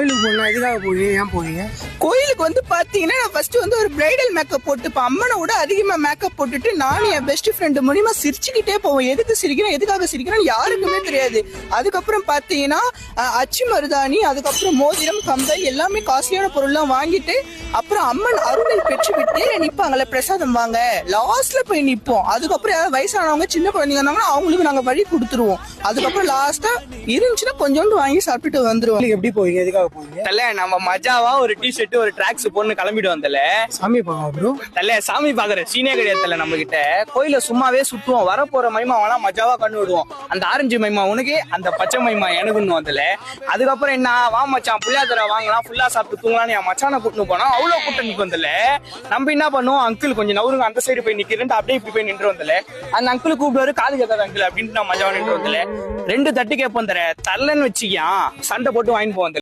கோயிலுக்கு போனா எதுக்காக போவீங்க? ஏன் போவீங்க? கோயிலுக்கு வந்து பாத்தீங்கன்னா நான் ஃபர்ஸ்ட் வந்து ஒரு பிரைடல் மேக்கப் போட்டு அம்மனை விட அதிகமா மேக்கப் போட்டுட்டு நானும் என் பெஸ்ட் ஃப்ரெண்டு மூலியமா சிரிச்சுக்கிட்டே போவோம். எதுக்கு சிரிக்கிறேன் எதுக்காக சிரிக்கிறேன் யாருக்குமே தெரியாது. அதுக்கப்புறம் பாத்தீங்கன்னா அச்சு மருதாணி, அதுக்கப்புறம் மோதிரம், கம்பல் எல்லாமே காஸ்ட்லியான பொருள்லாம் வாங்கிட்டு அப்புறம் அம்மன் அருளை பெற்று விட்டு நிப்பாங்கல்ல பிரசாதம் வாங்க, லாஸ்ட்ல போய் நிப்போம். அதுக்கப்புறம் யாராவது வயசானவங்க சின்ன குழந்தைங்க இருந்தாங்கன்னா அவங்களுக்கு நாங்க வழி கொடுத்துருவோம். அதுக்கப்புறம் லாஸ்டா இருந்துச்சுன்னா கொஞ்சோண்டு வாங்கி சாப்பிட்டுட்டு வந்துருவோம். எப்படி போவீங்க? எதுக்காக போவீங்க? தல நம்ம மஜாவா ஒரு டிஷர்ட் ஒரு ட்ராக்ஸ் போட்டு கிளம்பிட்டு வந்தல சாமி பாங்க ப்ரோ. தல சாமி பாக்குற சீனே கிடையாது தல. நம்ம கிட்ட கோயில சும்மாவே சுத்துவோம், வரப்போற மைமா வேணா மஜாவா கண்ணு விடுவோம். அந்த ஆரஞ்சு மைமா உனக்கு, அந்த பச்சை மைமா எனக்குன்னு வந்தல. அதுக்கப்புறம் என்ன வா மச்சான் புள்ளியாதர வாங்கலாம் ஃபுல்லா சாப்பிட்டு தூங்கலாம் என் மச்சான கூட்டு போனா அவ்வளவு கூட்டணிக்கு வந்தல. நம்ம என்ன பண்ணுவோம், அங்கிள் கொஞ்சம் நவருங்க அந்த சைடு போய் நிக்கிறேன் அப்படியே இப்படி போய் நின்று வந்தல. அந்த அங்கிள் கூப்பிடுவாரு காது கேட்காத அங்கிள் அப்படின்ட்டு நான் மஜாவா நின்று வந்தல. 2 தட்டு கேட்போம் தர தரலன்னு வச்சுக்கியான் சண்டை போட்டு வாங்கிட்டு போவந்தல.